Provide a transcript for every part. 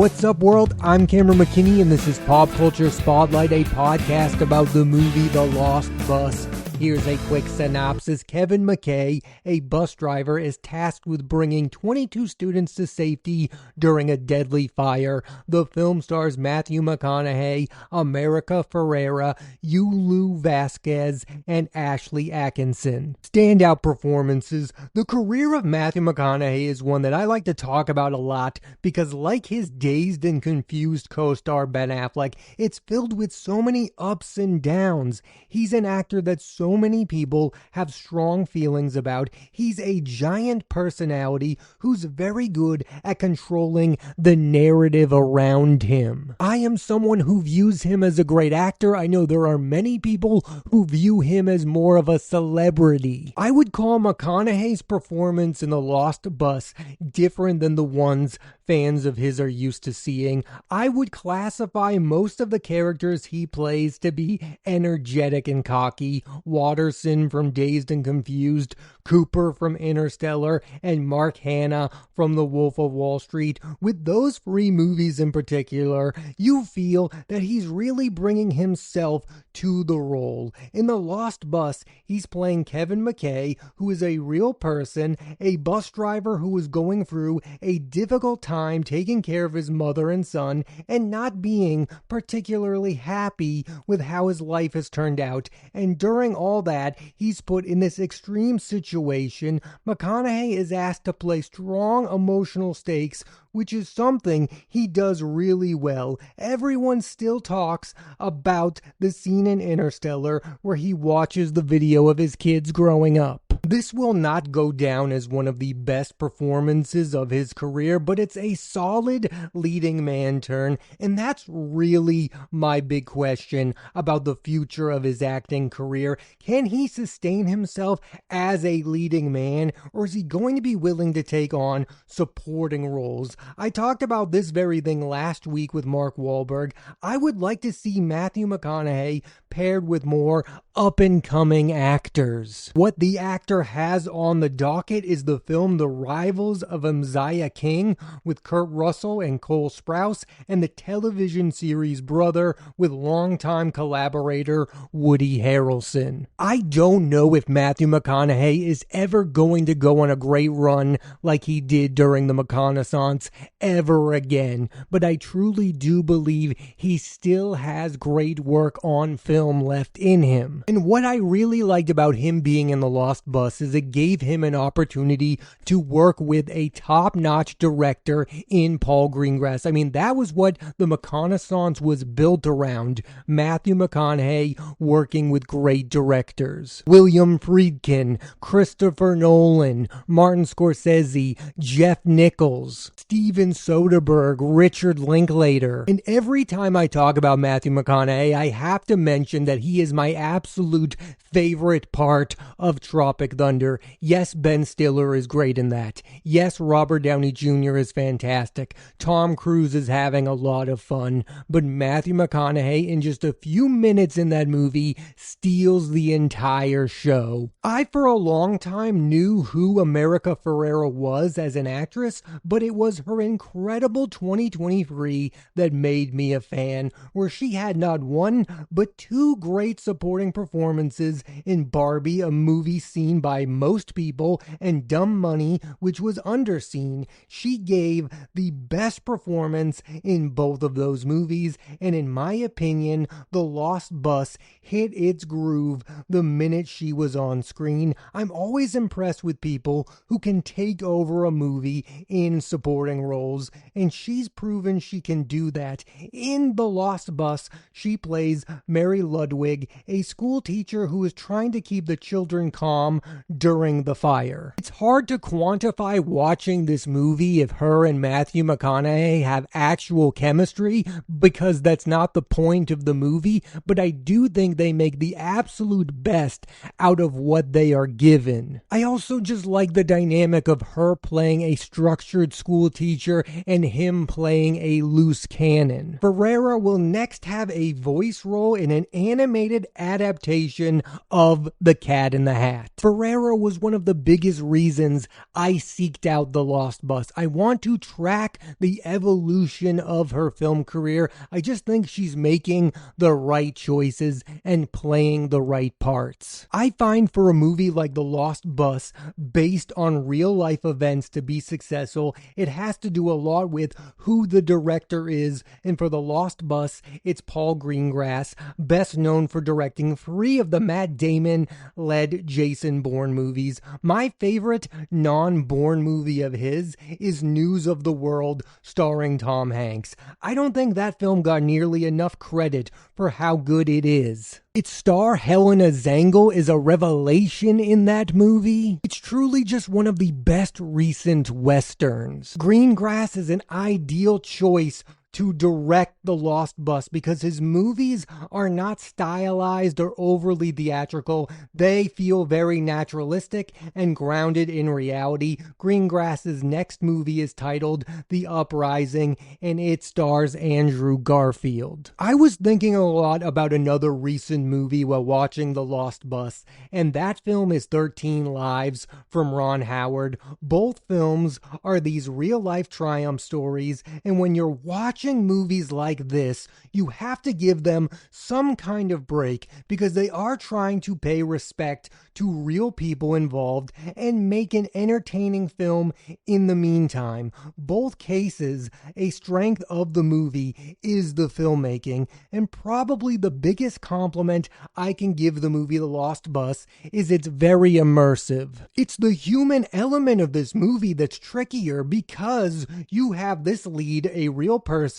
What's up, world? I'm Cameron McKinney, and this is Pop Culture Spotlight, a podcast about the movie The Lost Bus. Here's a quick synopsis. Kevin McKay, a bus driver, is tasked with bringing 22 students to safety during a deadly fire. The film stars Matthew McConaughey, America Ferrera, Yulu Vasquez, and Ashley Atkinson. Standout performances. The career of Matthew McConaughey is one that I like to talk about a lot because, like his dazed and confused co-star Ben Affleck, it's filled with so many ups and downs. He's an actor that so many people have strong feelings about. He's a giant personality who's very good at controlling the narrative around him. I am someone who views him as a great actor. I know there are many people who view him as more of a celebrity. I would call McConaughey's performance in The Lost Bus different than the ones fans of his are used to seeing. I would classify most of the characters he plays to be energetic and cocky. Watterson from Dazed and Confused, Cooper from Interstellar, and Mark Hanna from The Wolf of Wall Street. With those three movies in particular, you feel that he's really bringing himself to the role. In The Lost Bus, he's playing Kevin McKay, who is a real person, a bus driver who is going through a difficult time taking care of his mother and son, and not being particularly happy with how his life has turned out. And during all that, he's put in this extreme situation. McConaughey is asked to play strong emotional stakes, which is something he does really well. Everyone still talks about the scene in Interstellar where he watches the video of his kids growing up. This will not go down as one of the best performances of his career, but it's a solid leading man turn, and that's really my big question about the future of his acting career. Can he sustain himself as a leading man, or is he going to be willing to take on supporting roles? I talked about this very thing last week with Mark Wahlberg. I would like to see Matthew McConaughey paired with more up-and-coming actors. What the actor has on the docket is the film The Rivals of Uzziah King with Kurt Russell and Cole Sprouse, and the television series Brother with longtime collaborator Woody Harrelson. I don't know if Matthew McConaughey is ever going to go on a great run like he did during the McConaissance ever again, but I truly do believe he still has great work on film left in him. And what I really liked about him being in The Lost Bus is it gave him an opportunity to work with a top-notch director in Paul Greengrass. I mean, that was what the McConaissance was built around. Matthew McConaughey working with great directors. William Friedkin, Christopher Nolan, Martin Scorsese, Jeff Nichols, Steven Soderbergh, Richard Linklater. And every time I talk about Matthew McConaughey, I have to mention that he is my absolute favorite part of Tropic Thunder. Yes, Ben Stiller is great in that. Yes, Robert Downey Jr. is fantastic. Tom Cruise is having a lot of fun. But Matthew McConaughey, in just a few minutes in that movie, steals the entire show. I, for a long time, knew who America Ferrera was as an actress, but it was her incredible 2023 that made me a fan, where she had not one, but two great supporting performances in Barbie, a movie seen by most people, and Dumb Money, which was underseen. She gave the best performance in both of those movies, and in my opinion, The Lost Bus hit its groove the minute she was on screen. I'm always impressed with people who can take over a movie in supporting roles, and she's proven she can do that. In The Lost Bus, she plays Mary Ludwig, a school teacher who is trying to keep the children calm during the fire. It's hard to quantify watching this movie if her and Matthew McConaughey have actual chemistry, because that's not the point of the movie, but I do think they make the absolute best out of what they are given. I also just like the dynamic of her playing a structured school teacher and him playing a loose cannon. Ferrera will next have a voice role in an animated adaptation of The Cat in the Hat. Ferrera Ferrera was one of the biggest reasons I seeked out The Lost Bus. I want to track the evolution of her film career. I just think she's making the right choices and playing the right parts. I find for a movie like The Lost Bus, based on real life events to be successful, it has to do a lot with who the director is. And for The Lost Bus, it's Paul Greengrass, best known for directing 3 of the Matt Damon-led Jason Bourne movies. My favorite non-Bourne movie of his is News of the World, starring Tom Hanks. I don't think that film got nearly enough credit for how good it is. Its star Helena Zengel is a revelation in that movie. It's truly just one of the best recent westerns. Greengrass is an ideal choice to direct The Lost Bus because his movies are not stylized or overly theatrical. They feel very naturalistic and grounded in reality. Greengrass's next movie is titled The Uprising, and it stars Andrew Garfield. I was thinking a lot about another recent movie while watching The Lost Bus, and that film is 13 Lives from Ron Howard. Both films are these real-life triumph stories, and when you're watching movies like this, you have to give them some kind of break because they are trying to pay respect to real people involved and make an entertaining film in the meantime. Both cases, a strength of the movie is the filmmaking, and probably the biggest compliment I can give the movie The Lost Bus is it's very immersive. It's the human element of this movie that's trickier because you have this lead, a real person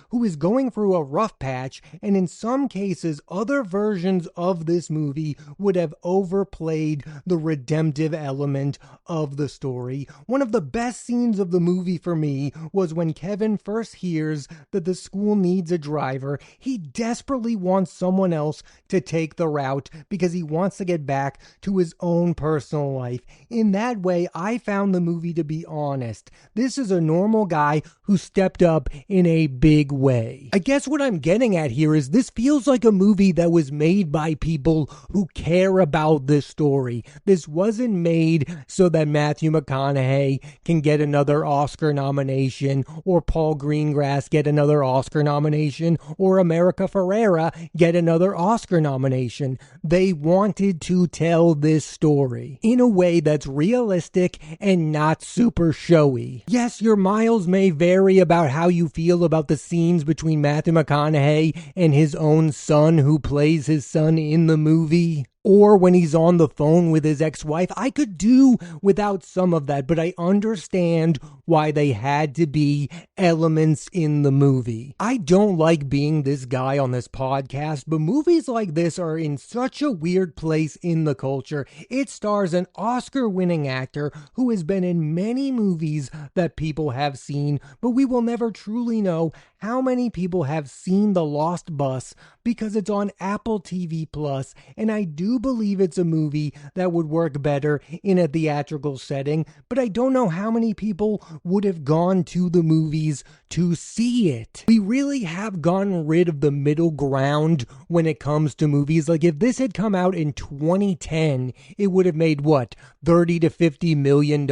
who is going through a rough patch, and in some cases other versions of this movie would have overplayed the redemptive element of the story. One of the best scenes of the movie for me was when Kevin first hears that the school needs a driver. He desperately wants someone else to take the route because he wants to get back to his own personal life. In that way, I found the movie to be honest. This is a normal guy who stepped up in a big way. I guess what I'm getting at here is this feels like a movie that was made by people who care about this story. This wasn't made so that Matthew McConaughey can get another Oscar nomination, or Paul Greengrass get another Oscar nomination, or America Ferrera get another Oscar nomination. They wanted to tell this story in a way that's realistic and not super showy. Yes, your miles may vary about how you feel about the scenes between Matthew McConaughey and his own son, who plays his son in the movie, or when he's on the phone with his ex-wife. I could do without some of that, but I understand why they had to be elements in the movie. I don't like being this guy on this podcast, but movies like this are in such a weird place in the culture. It stars an Oscar-winning actor who has been in many movies that people have seen, but we will never truly know how many people have seen The Lost Bus because it's on Apple TV Plus, and I do believe it's a movie that would work better in a theatrical setting, but I don't know how many people would have gone to the movies to see it. We really have gotten rid of the middle ground when it comes to movies. Like, if this had come out in 2010, it would have made what, $30 to $50 million,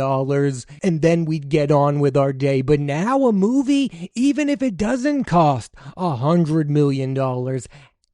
and then we'd get on with our day. But now a movie, even if it doesn't cost $100 million,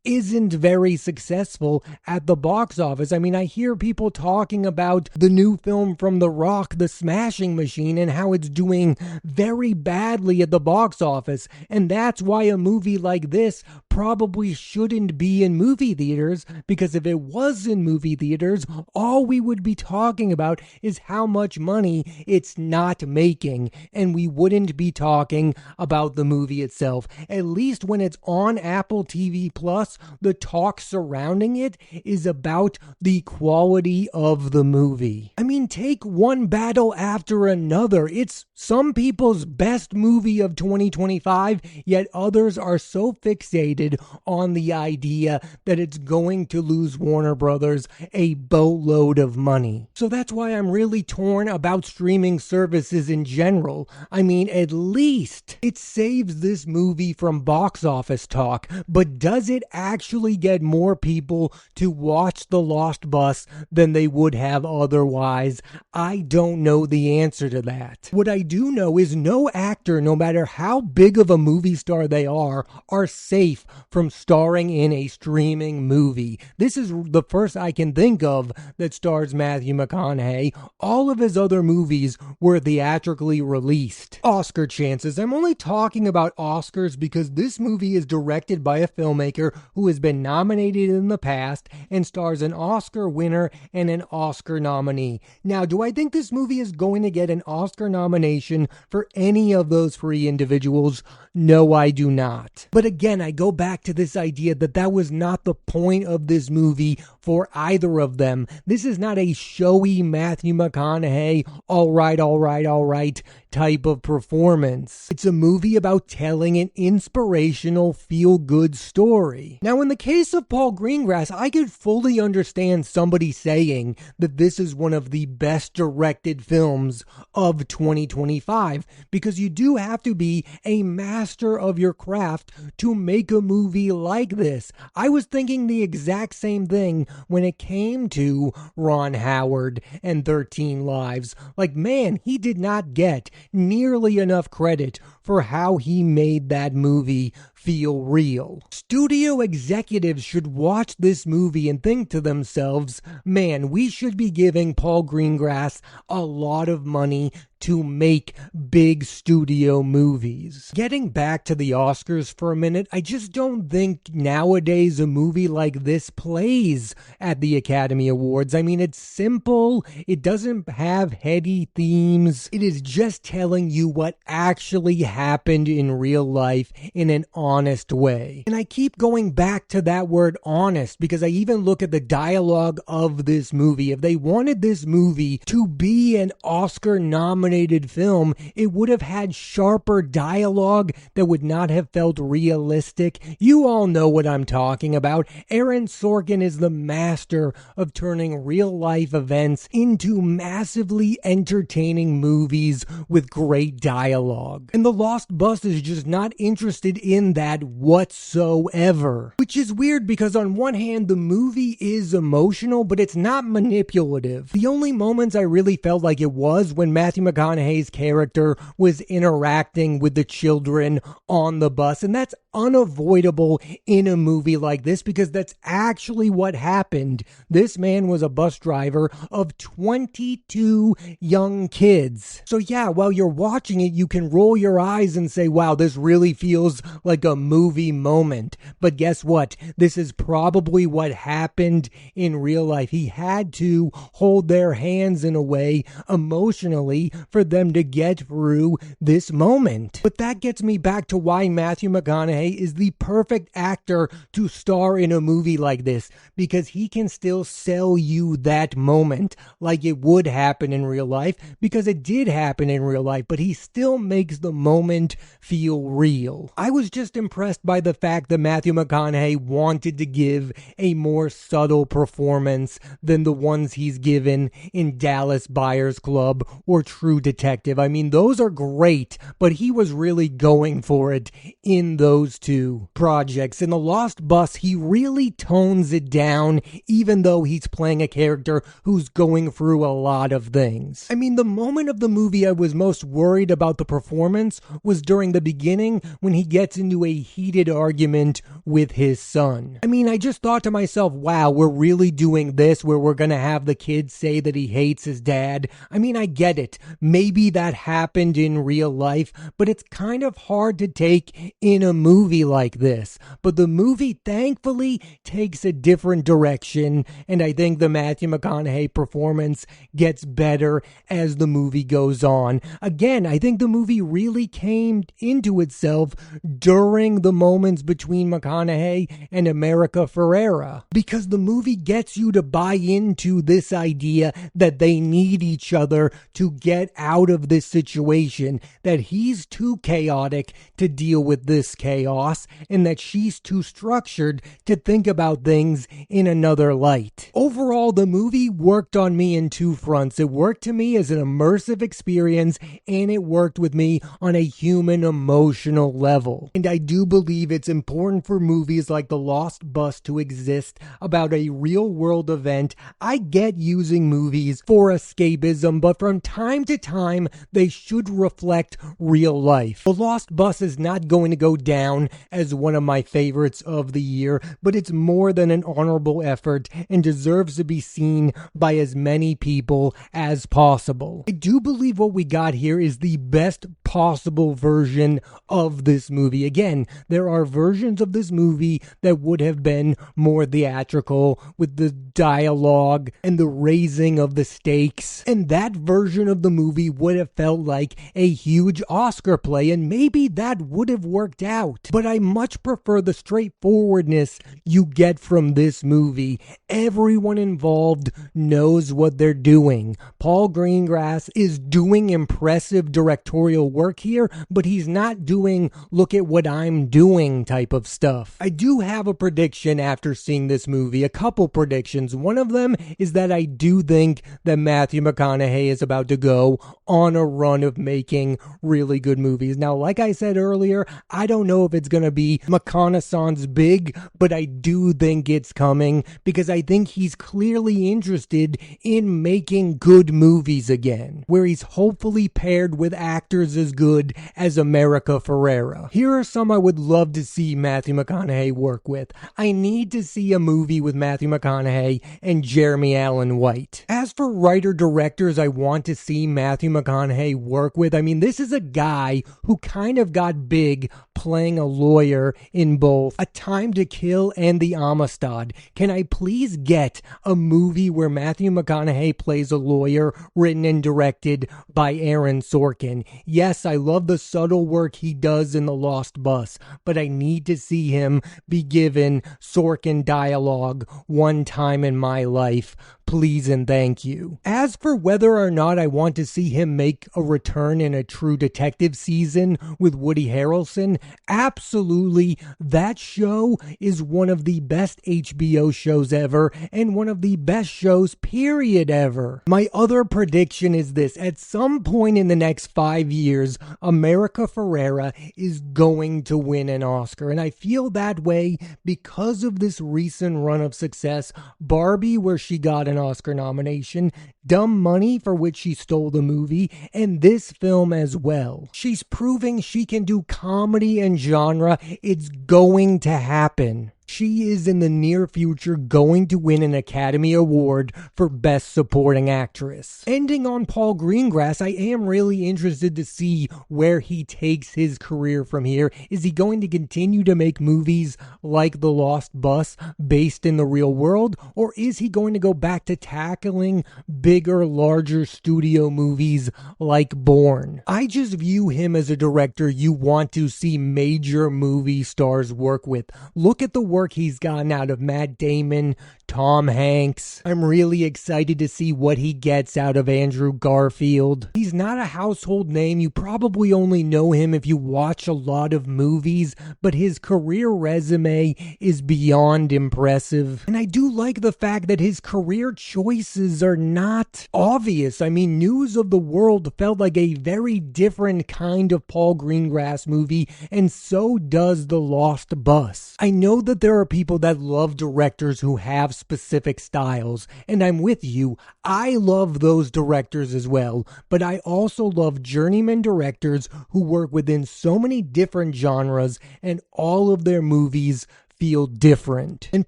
isn't very successful at the box office. I mean, I hear people talking about the new film from The Rock, The Smashing Machine, and how it's doing very badly at the box office. And that's why a movie like this probably shouldn't be in movie theaters, because if it was in movie theaters, all we would be talking about is how much money it's not making, and we wouldn't be talking about the movie itself. At least when it's on Apple TV Plus, the talk surrounding it is about the quality of the movie. I mean, take One Battle After Another. It's some people's best movie of 2025, yet others are so fixated on the idea that it's going to lose Warner Brothers a boatload of money. So that's why I'm really torn about streaming services in general. I mean, at least it saves this movie from box office talk, but does it actually get more people to watch The Lost Bus than they would have otherwise? I don't know the answer to that. What I do know is no actor, no matter how big of a movie star they are safe from starring in a streaming movie. This is the first I can think of that stars Matthew McConaughey. All of his other movies were theatrically released. Oscar chances. I'm only talking about Oscars because this movie is directed by a filmmaker who has been nominated in the past and stars an Oscar winner and an Oscar nominee. Now, do I think this movie is going to get an Oscar nomination for any of those three individuals? No, I do not. But again, I go back to this idea that was not the point of this movie for either of them. This is not a showy Matthew McConaughey, all right type of performance. It's a movie about telling an inspirational, feel-good story. Now, in the case of Paul Greengrass, I could fully understand somebody saying that this is one of the best directed films of 2025, because you do have to be a master of your craft to make a movie like this. I was thinking the exact same thing when it came to Ron Howard and 13 Lives. Like, man, he did not get nearly enough credit for how he made that movie feel real. Studio executives should watch this movie and think to themselves, man, we should be giving Paul Greengrass a lot of money to make big studio movies. Getting back to the Oscars for a minute, I just don't think nowadays a movie like this plays at the Academy Awards. I mean, it's simple. It doesn't have heady themes. It is just telling you what actually happened in real life in an honest way. And I keep going back to that word honest because I even look at the dialogue of this movie. If they wanted this movie to be an Oscar-nominated film, it would have had sharper dialogue that would not have felt realistic. You all know what I'm talking about. Aaron Sorkin is the master of turning real-life events into massively entertaining movies with great dialogue. And The Lost Bus is just not interested in that whatsoever. Which is weird because on one hand, the movie is emotional, but it's not manipulative. The only moments I really felt like it was when Matthew McConaughey's character was interacting with the children on the bus, and that's unavoidable in a movie like this because that's actually what happened. This man was a bus driver of 22 young kids. So yeah, while you're watching it, you can roll your eyes and say, wow, this really feels like a movie moment. But guess what? This is probably what happened in real life. He had to hold their hands in a way emotionally for them to get through this moment. But that gets me back to why Matthew McConaughey is the perfect actor to star in a movie like this, because he can still sell you that moment like it would happen in real life, because it did happen in real life, but he still makes the moment feel real. I was just impressed by the fact that Matthew McConaughey wanted to give a more subtle performance than the ones he's given in Dallas Buyers Club or True Detective. I mean, those are great, but he was really going for it in those two projects. In The Lost Bus, he really tones it down, even though he's playing a character who's going through a lot of things. I mean, the moment of the movie I was most worried about the performance was during the beginning when he gets into a heated argument with his son. I mean, I just thought to myself, wow, we're really doing this where we're gonna have the kid say that he hates his dad. I mean, I get it. Maybe that happened in real life, but it's kind of hard to take in a movie like this. But the movie thankfully takes a different direction, and I think the Matthew McConaughey performance gets better as the movie goes on. Again, I think the movie really came into itself during the moments between McConaughey and America Ferrera, because the movie gets you to buy into this idea that they need each other to get get out of this situation, that he's too chaotic to deal with this chaos, and that she's too structured to think about things in another light. Overall, the movie worked on me in two fronts. It worked to me as an immersive experience, and it worked with me on a human emotional level. And I do believe it's important for movies like The Lost Bus to exist about a real world event. I get using movies for escapism, but from time to time, they should reflect real life. The Lost Bus is not going to go down as one of my favorites of the year, but it's more than an honorable effort and deserves to be seen by as many people as possible. I do believe what we got here is the best possible version of this movie. Again, there are versions of this movie that would have been more theatrical with the dialogue and the raising of the stakes, and that version of the movie would have felt like a huge Oscar play, and maybe that would have worked out. But I much prefer the straightforwardness you get from this movie. Everyone involved knows what they're doing. Paul Greengrass is doing impressive directorial work here, but he's not doing look at what I'm doing type of stuff. I do have a prediction after seeing this movie, a couple predictions. One of them is that I do think that Matthew McConaughey is about to go on a run of making really good movies. Now, like I said earlier, I don't know if it's going to be McConaughey's big, but I do think it's coming because I think he's clearly interested in making good movies again, where he's hopefully paired with actors as good as America Ferrera. Here are some I would love to see Matthew McConaughey work with. I need to see a movie with Matthew McConaughey and Jeremy Allen White. As for writer-directors I want to see Matthew McConaughey work with, I mean, this is a guy who kind of got big playing a lawyer in both A Time to Kill and The Amistad. Can I please get a movie where Matthew McConaughey plays a lawyer, written and directed by Aaron Sorkin? Yes, I love the subtle work he does in The Lost Bus, but I need to see him be given Sorkin dialogue one time in my life. Please and thank you. As for whether or not I want to see him make a return in a True Detective season with Woody Harrelson, absolutely. That show is one of the best HBO shows ever and one of the best shows period ever. My other prediction is this: at some point in the next 5 years, America Ferrera is going to win an Oscar, and I feel that way because of this recent run of success. Barbie, where she got an Oscar nomination, Dumb Money, for which she stole the movie, and this film as well. She's proving she can do comedy and genre. It's going to happen. She is in the near future going to win an Academy Award for Best Supporting Actress. Ending on Paul Greengrass, I am really interested to see where he takes his career from here. Is he going to continue to make movies like The Lost Bus based in the real world, or is he going to go back to tackling bigger, larger studio movies like Bourne? I just view him as a director you want to see major movie stars work with. Look at the work he's gotten out of Matt Damon, Tom Hanks. I'm really excited to see what he gets out of Andrew Garfield. He's not a household name. You probably only know him if you watch a lot of movies, but his career resume is beyond impressive. And I do like the fact that his career choices are not obvious. I mean, News of the World felt like a very different kind of Paul Greengrass movie, and so does The Lost Bus. I know that there are people that love directors who have specific styles, and I'm with you. I love those directors as well, but I also love journeyman directors who work within so many different genres, and all of their movies feel different. And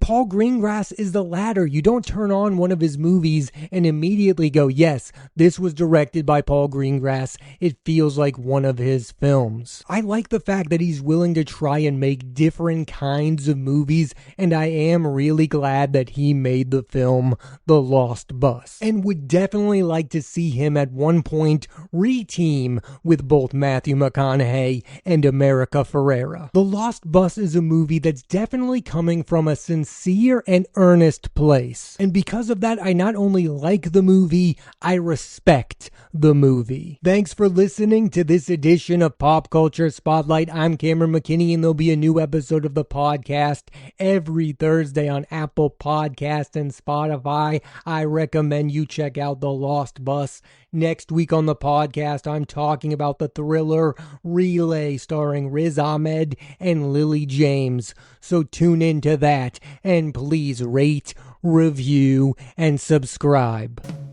Paul Greengrass is the latter. You don't turn on one of his movies and immediately go, yes, this was directed by Paul Greengrass. It feels like one of his films. I like the fact that he's willing to try and make different kinds of movies, and I am really glad that he made the film The Lost Bus, and would definitely like to see him at one point re-team with both Matthew McConaughey and America Ferrera. The Lost Bus is a movie that's definitely definitely coming from a sincere and earnest place. And because of that, I not only like the movie, I respect the movie. Thanks for listening to this edition of Pop Culture Spotlight. I'm Cameron McKinney, and there'll be a new episode of the podcast every Thursday on Apple Podcasts and Spotify. I recommend you check out The Lost Bus. Next week on the podcast, I'm talking about the thriller Relay starring Riz Ahmed and Lily James. So tune into that, and please rate, review, and subscribe.